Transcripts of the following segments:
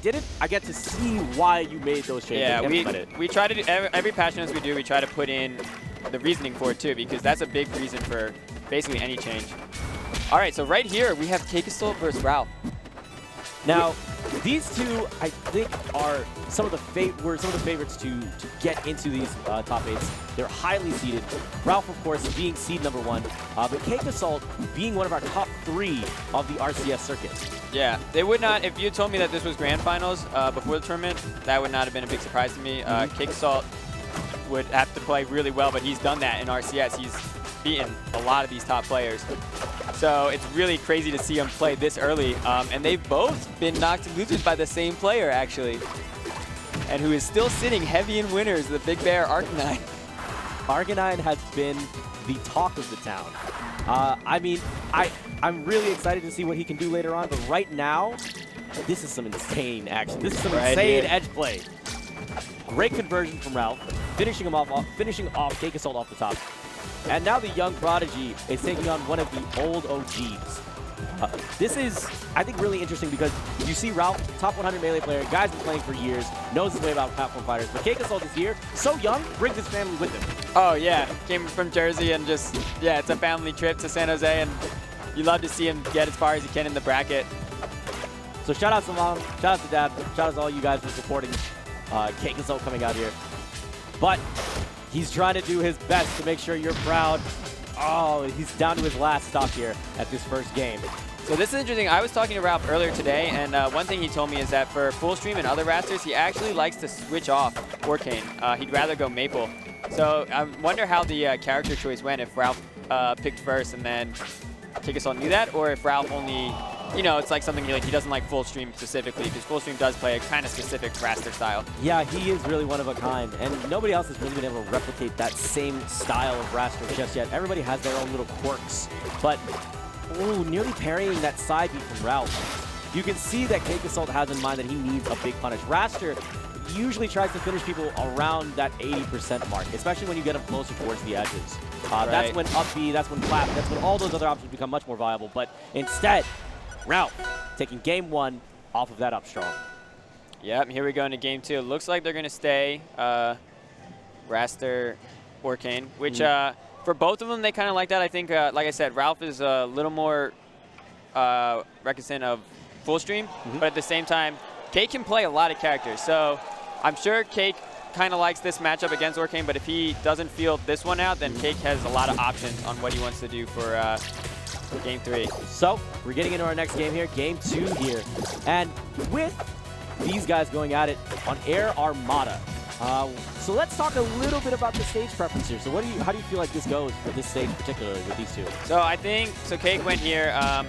didn't, I get to see why you made those changes. Yeah, we try to do, every patch notes we do, we try to put in the reasoning for it too, because that's a big reason for basically any change. All right, so right here, we have Kekasol versus Ralph. Now, these two, I think, are some of the favorites to get into these top 8s. They're highly seeded. Ralph, of course, being seed #1, but Kekasol being one of our top 3 of the RCS circuit. Yeah, they would not, if you told me that this was Grand Finals before the tournament, that would not have been a big surprise to me. Kekasol would have to play really well, but he's done that in RCS. He's beaten a lot of these top players. So it's really crazy to see him play this early. And they've both been knocked to losers by the same player, actually. And who is still sitting heavy in winners, the Big Bear Arcanine. Arcanine has been the talk of the town. I mean, I'm really excited to see what he can do later on, but right now, this is some insane action. This is some insane edge play. Great conversion from Ralph, finishing off Kekasol off the top. And now the young prodigy is taking on one of the old OGs. This is, I think, really interesting because you see Ralph, top 100 melee player, guy's been playing for years, knows his way about platform fighters. But Kekasol is here, so young, brings his family with him. Oh yeah, came from Jersey and just, yeah, it's a family trip to San Jose, and you love to see him get as far as he can in the bracket. So shout out to mom, shout out to dad, shout out to all you guys for supporting Kekasol coming out here. But he's trying to do his best to make sure you're proud. Oh, he's down to his last stock here at this first game. So this is interesting. I was talking to Ralph earlier today, and one thing he told me is that for full stream and other rasters, he actually likes to switch off Orcane. He'd rather go Maple. So I wonder how the character choice went, if Ralph picked first and then Kekasol knew that, or if Ralph only, you know, it's like something he doesn't like full stream specifically, because full stream does play a kind of specific raster style. Yeah, he is really one of a kind, and nobody else has really been able to replicate that same style of raster just yet. Everybody has their own little quirks, but ooh, nearly parrying that side beat from Ralph. You can see that Kekasol has in mind that he needs a big punish. Raster usually tries to finish people around that 80% mark, especially when you get them closer towards the edges. That's when up B, that's when clap, that's when all those other options become much more viable. But instead, Ralph taking game 1 off of that up strong. Yep, here we go into game 2. It looks like they're going to stay Raster Orcane, which for both of them, they kind of like that. I think, like I said, Ralph is a little more reticent of full stream, but at the same time, Cake can play a lot of characters. So I'm sure Cake kind of likes this matchup against Orcane, but if he doesn't feel this one out, then Cake has a lot of options on what he wants to do for game 3. So we're getting into our next game here, game 2 here. And with these guys going at it on Air Armada. So let's talk a little bit about the stage preference here. So how do you feel like this goes for this stage particularly with these two? So I think, Cake went here. I'm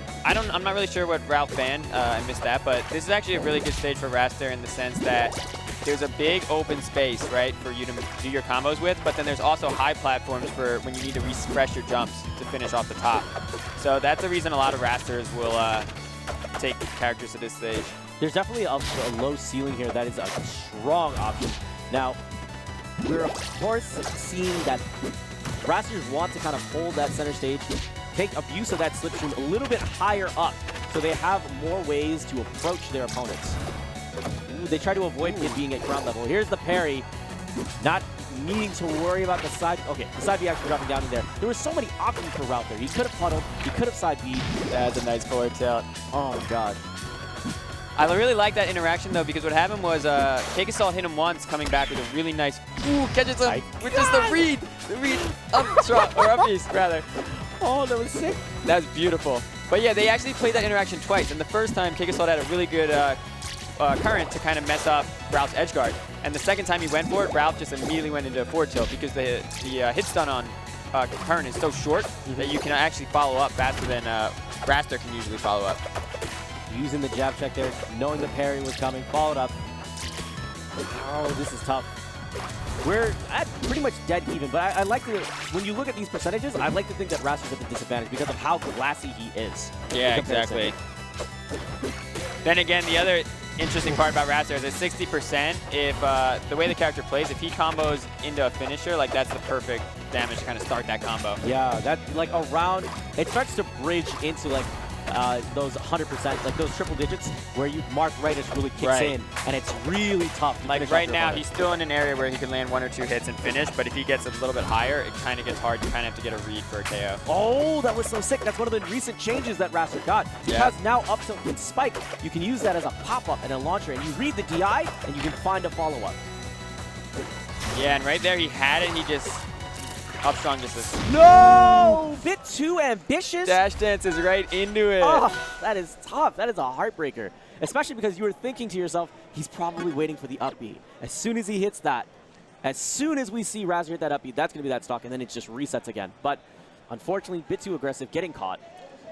not really sure what Ralph banned. I missed that, but this is actually a really good stage for Raster in the sense that there's a big open space, right, for you to do your combos with, but then there's also high platforms for when you need to refresh your jumps to finish off the top. So that's the reason a lot of Rasters will take characters to this stage. There's definitely a low ceiling here that is a strong option. Now, we're of course seeing that Rasters want to kind of hold that center stage, take abuse of that slipstream a little bit higher up, so they have more ways to approach their opponents. Ooh, they try to avoid it being at ground level. Here's the parry, not needing to worry about the side. Okay, the side B actually dropping down in there. There were so many options for Ralph there. He could have puddled, he could have side B. That's a nice forward tilt. Oh my god. I really like that interaction though, because what happened was Kekasol hit him once, coming back with a really nice, catches him with just the read up strong, or up beast rather. Oh, that was sick. That was beautiful. But yeah, they actually played that interaction twice, and the first time Kekasol had a really good current to kind of mess up Ralph's edge guard, and the second time he went for it, Ralph just immediately went into a forward tilt because the hit stun on current is so short that you can actually follow up faster than Raster can usually follow up. Using the jab check there, knowing the parry was coming, followed up. Oh, this is tough. We're at pretty much dead even, but I like to, when you look at these percentages, I like to think that Raster's at the disadvantage because of how glassy he is. Yeah, exactly. Then again, the other interesting part about Raster is that 60%, if the way the character plays, if he combos into a finisher, like that's the perfect damage to kind of start that combo. Yeah, that like around, it starts to bridge into like those 100%, like those triple digits, where you mark right as really kicks in, and it's really tough to like right now, he's still in an area where he can land 1 or 2 hits and finish, but if he gets a little bit higher, it kind of gets hard. You kind of have to get a read for a KO. Oh, that was so sick. That's one of the recent changes that Raster got. Because now up tilt with Spike, you can use that as a pop-up and a launcher, and you read the DI, and you can find a follow-up. Yeah, and right there he had it, he just up strong just this. No! Bit too ambitious. Dash dances right into it. Oh, that is tough. That is a heartbreaker. Especially because you were thinking to yourself, he's probably waiting for the up B. As soon as he hits that, as soon as we see Razer hit that up B, that's going to be that stock, and then it just resets again. But unfortunately, bit too aggressive, getting caught.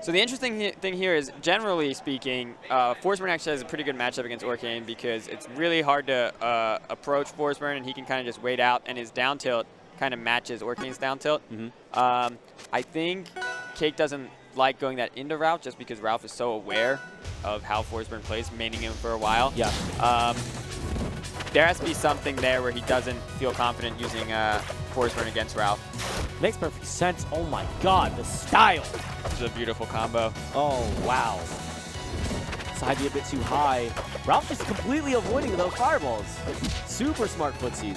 So the interesting thing here is, generally speaking, Forceburn actually has a pretty good matchup against Orcane because it's really hard to approach Forceburn, and he can kind of just wait out, and his down tilt kind of matches Orcane's down tilt. I think Cake doesn't like going that into Ralph just because Ralph is so aware of how Forceburn plays, maining him for a while. Yeah. There has to be something there where he doesn't feel confident using Forceburn against Ralph. Makes perfect sense. Oh my god, the style. This is a beautiful combo. Oh, wow. Side B a bit too high. Ralph just completely avoiding those fireballs. Super smart footsies.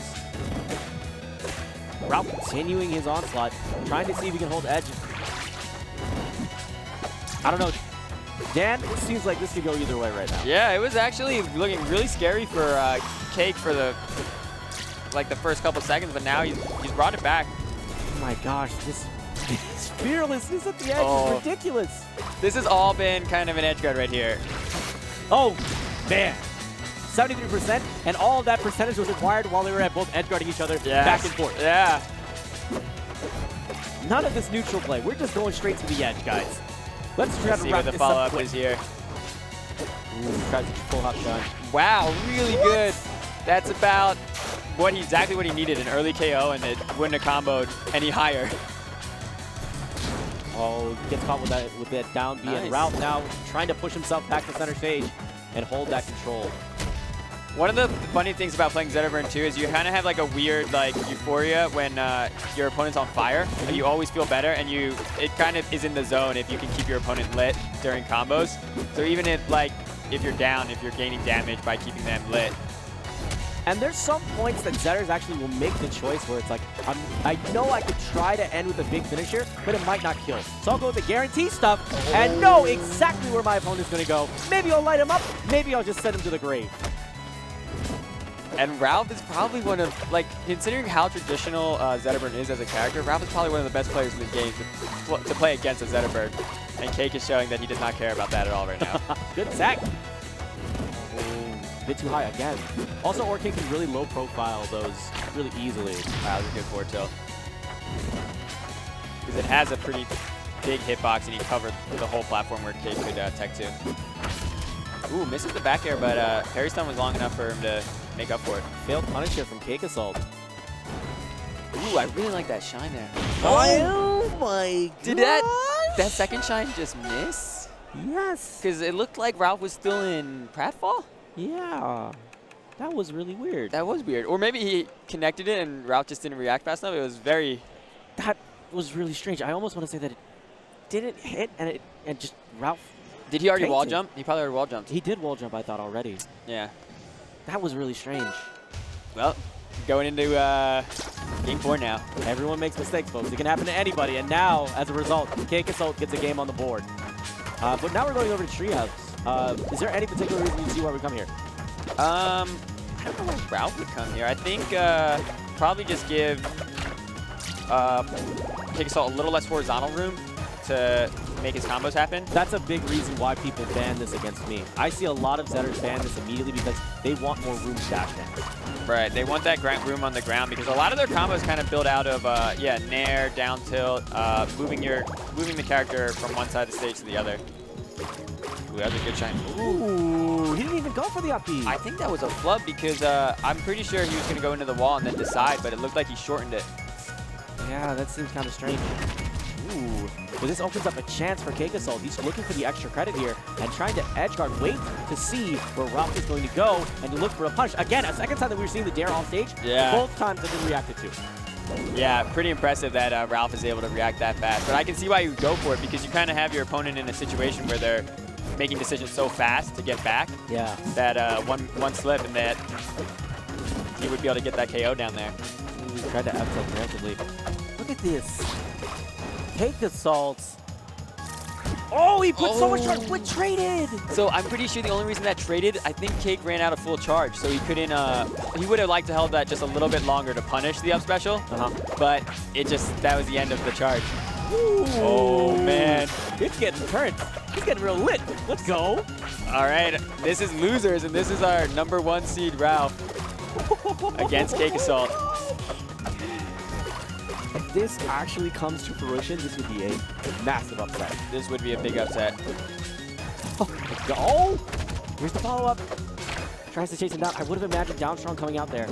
Ralph continuing his onslaught, trying to see if he can hold edge. I don't know. Dan, it seems like this could go either way right now. Yeah, it was actually looking really scary for Cake for the first couple seconds, but now he's brought it back. Oh my gosh, this fearlessness at the edge is ridiculous. This has all been kind of an edge guard right here. Oh, man. 73%, and all of that percentage was acquired while they were at both edge guarding each other back and forth. Yeah. None of this neutral play. We're just going straight to the edge, guys. Let's try to see wrap what the this follow-up up is here. Ooh, tries to full hop shot. Wow, really good. That's about exactly what he needed, an early KO, and it wouldn't have comboed any higher. Oh, gets caught with that down B, and Ralph now trying to push himself back to center stage and hold that control. One of the funny things about playing Zetterburn 2 is you kind of have like a weird euphoria when your opponent's on fire. Like you always feel better, and it kind of is in the zone if you can keep your opponent lit during combos. So even if you're down, if you're gaining damage by keeping them lit. And there's some points that Zetters actually will make the choice where it's like, I know I could try to end with a big finish here, but it might not kill. So I'll go with the guarantee stuff and know exactly where my opponent's going to go. Maybe I'll light him up, maybe I'll just send him to the grave. And Ralph is probably one of, considering how traditional Zetterburn is as a character, Ralph is probably one of the best players in the game to play against a Zetterburn. And Cake is showing that he does not care about that at all right now. Good sack. Bit too high again. Also, Orcane can really low profile those really easily. Wow, that's a good forward tilt. Because it has a pretty big hitbox, and he covered the whole platform where Cake could tech to. Ooh, misses the back air, but parry stun was long enough for him to make up for it. Failed punish here from Cake Assault. Ooh, I really like that shine there. Oh my god! Did that second shine just miss? Yes. Because it looked like Ralph was still in pratfall? Yeah. That was really weird. That was weird. Or maybe he connected it and Ralph just didn't react fast enough. It was very... That was really strange. I almost want to say that it didn't hit and just Ralph... Did he already wall jump? He probably already wall jumped. He did wall jump, I thought, already. Yeah. That was really strange. Well, going into game 4 now. Everyone makes mistakes, folks. It can happen to anybody. And now, as a result, Cake Assault gets a game on the board. But now we're going over to Treehouse. Is there any particular reason you see why we come here? I don't know why Ralph would come here. I think probably just give Cake Assault a little less horizontal room to make his combos happen. That's a big reason why people ban this against me. I see a lot of Zetters ban this immediately because they want more room to dash down. Right, they want that room on the ground because a lot of their combos kind of build out of nair, down tilt, moving the character from one side of the stage to the other. Ooh, that was a good shine. Ooh, he didn't even go for the up B. I think that was a flub because I'm pretty sure he was going to go into the wall and then decide, but it looked like he shortened it. Yeah, that seems kind of strange. Ooh, but this opens up a chance for Cake Assault. He's looking for the extra credit here and trying to edge guard, wait to see where Ralph is going to go and to look for a punch. Again, a second time that we were seeing the dare off stage. Yeah. Both times have been reacted to. Yeah, pretty impressive that Ralph is able to react that fast. But I can see why you go for it, because you kind of have your opponent in a situation where they're making decisions so fast to get back. Yeah. That one slip and that he would be able to get that KO down there. He tried to up tilt preemptively. Look at this. Cake Assault. Oh, he put so much charge. What traded? So I'm pretty sure the only reason that traded, I think Cake ran out of full charge, so he couldn't. He would have liked to held that just a little bit longer to punish the up special, but that was the end of the charge. Ooh. Oh man, it's getting turned. It's getting real lit. Let's go. All right, this is losers, and this is our #1 seed Ralph against Cake Assault. If this actually comes to fruition, this would be a massive upset. This would be a big upset. Oh, here's the follow-up. Tries to chase him down. I would have imagined down strong coming out there.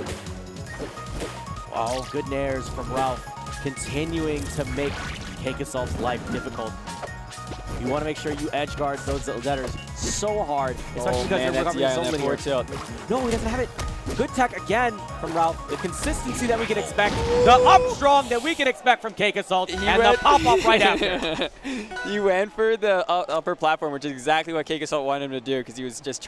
Oh, good nairs from Ralph. Continuing to make Cake Assault's life difficult. You want to make sure you edge guard those letters so hard, especially because they're recovering so many. No, he doesn't have it. Good tech again from Ralph. The consistency that we can expect, the up strong that we can expect from Cake Assault, and the pop-off right after. He went for the upper platform, which is exactly what Cake Assault wanted him to do, because he was just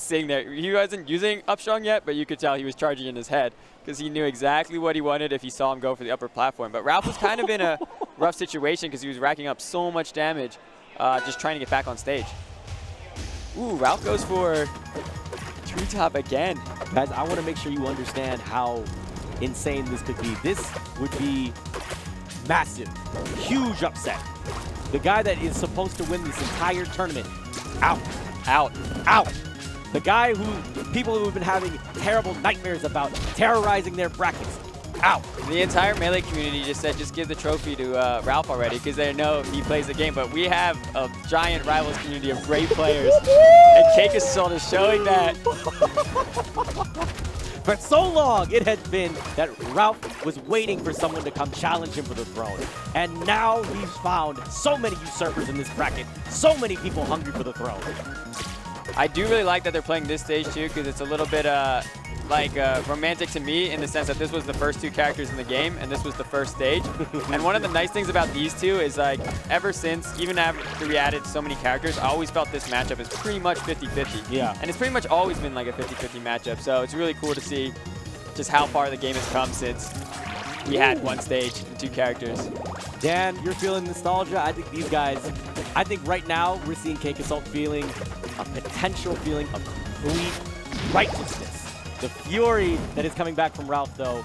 sitting there. He wasn't using up strong yet, but you could tell he was charging in his head, because he knew exactly what he wanted if he saw him go for the upper platform. But Ralph was kind of in a rough situation because he was racking up so much damage, just trying to get back on stage. Ooh, Ralph goes for treetop again. Guys, I want to make sure you understand how insane this could be. This would be massive, huge upset. The guy that is supposed to win this entire tournament, out, out, out. The guy who people who have been having terrible nightmares about terrorizing their brackets, out. The entire Melee community just said just give the trophy to Ralph already, because they know he plays the game. But we have a giant Rivals community of great players, and Cake Assault is showing that. For so long, it had been that Ralph was waiting for someone to come challenge him for the throne. And now he's found so many usurpers in this bracket, so many people hungry for the throne. I do really like that they're playing this stage too, because it's a little bit romantic to me in the sense that this was the first 2 characters in the game and this was the first stage. And one of the nice things about these two is, like, ever since, even after we added so many characters, I always felt this matchup is pretty much 50-50. Yeah. And it's pretty much always been like a 50-50 matchup. So it's really cool to see just how far the game has come since we had one stage and 2 characters. Dan, you're feeling nostalgia. I think these guys, I think right now we're seeing Cake Assault feeling a potential feeling of complete righteousness. The fury that is coming back from Ralph, though,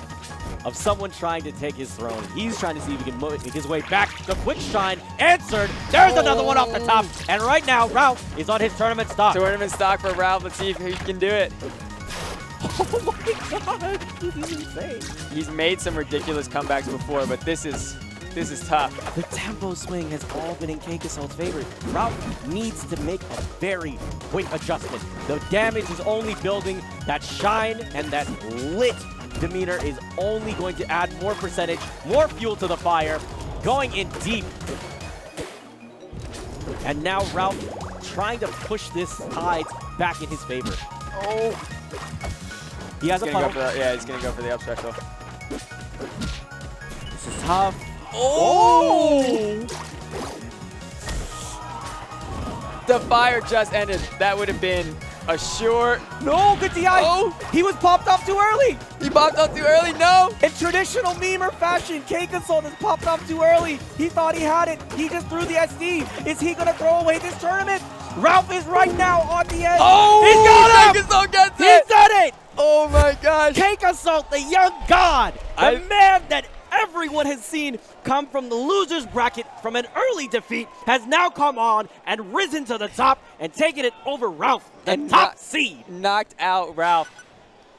of someone trying to take his throne. He's trying to see if he can make his way back. The quick shine answered. There's another one off the top. And right now, Ralph is on his tournament stock. Tournament stock for Ralph. Let's see if he can do it. Oh my God, this is insane. He's made some ridiculous comebacks before, but this is tough. The tempo swing has all been in Cake Assault's favor. Ralph needs to make a very quick adjustment. The damage is only building. That shine and that lit demeanor is only going to add more percentage, more fuel to the fire, going in deep. And now Ralph trying to push this tide back in his favor. Oh. He has a puddle. Yeah, he's going to go for the up special. This is tough. Oh! The fire just ended. That would have been a sure. No, good DI. Oh! He was popped off too early. He popped off too early. No. In traditional memer fashion, Cake Assault has popped off too early. He thought he had it. He just threw the SD. Is he going to throw away this tournament? Ralph is right now on the edge. Oh! He's got him. Cake Assault gets it. He's done it. Oh my gosh. Cake Assault, the young god. The man that everyone has seen come from the loser's bracket from an early defeat, has now come on and risen to the top and taken it over Ralph, the top seed. Knocked out Ralph.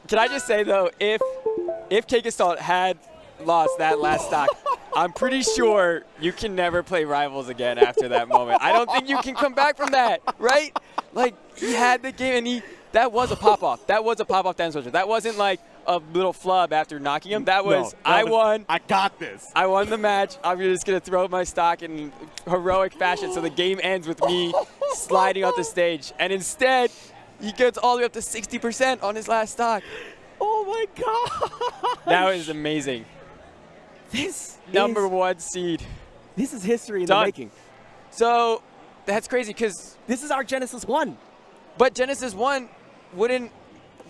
Can I just say, though, if Cake Assault had lost that last stock, I'm pretty sure you can never play Rivals again after that moment. I don't think you can come back from that, right? Like, he had the game, and that was a pop-off. That was a pop-off down switcher. That wasn't like a little flub after knocking him. That was, I won. I got this. I won the match. I'm just going to throw my stock in heroic fashion so the game ends with me sliding off the stage. And instead, he gets all the way up to 60% on his last stock. Oh, my God. That was amazing. This #1 seed. This is history in the making. So that's crazy because this is our Genesis 1. But Genesis 1 wouldn't.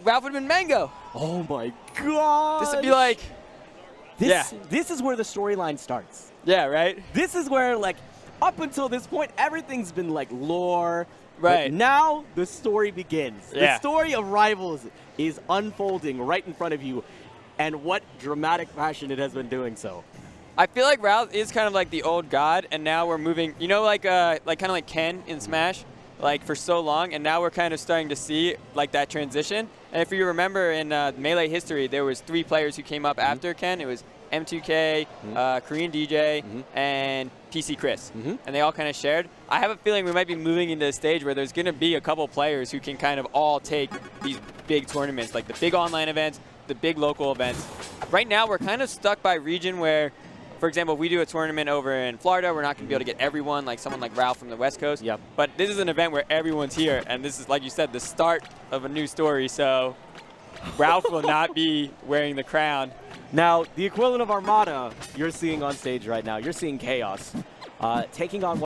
Ralph would have been Mango. Oh my god. This would be like. This is where the storyline starts. Yeah, right? This is where, like, up until this point, everything's been, like, lore. Right. But now the story begins. Yeah. The story of Rivals is unfolding right in front of you. And what dramatic fashion it has been doing so. I feel like Ralph is kind of like the old god, and now we're moving, you know, like kind of like Ken in Smash, like for so long, and now we're kind of starting to see like that transition. And if you remember in Melee history, there was 3 players who came up after Ken. It was M2K, Korean DJ, and PC Chris, and they all kind of shared. I have a feeling we might be moving into a stage where there's going to be a couple players who can kind of all take these big tournaments, like the big online events, the big local events. Right now, we're kind of stuck by region where, for example, if we do a tournament over in Florida, we're not going to be able to get everyone, like someone like Ralph from the West Coast. Yep. But this is an event where everyone's here, and this is, like you said, the start of a new story. So Ralph will not be wearing the crown. Now, the equivalent of Armada you're seeing on stage right now, you're seeing Chaos taking on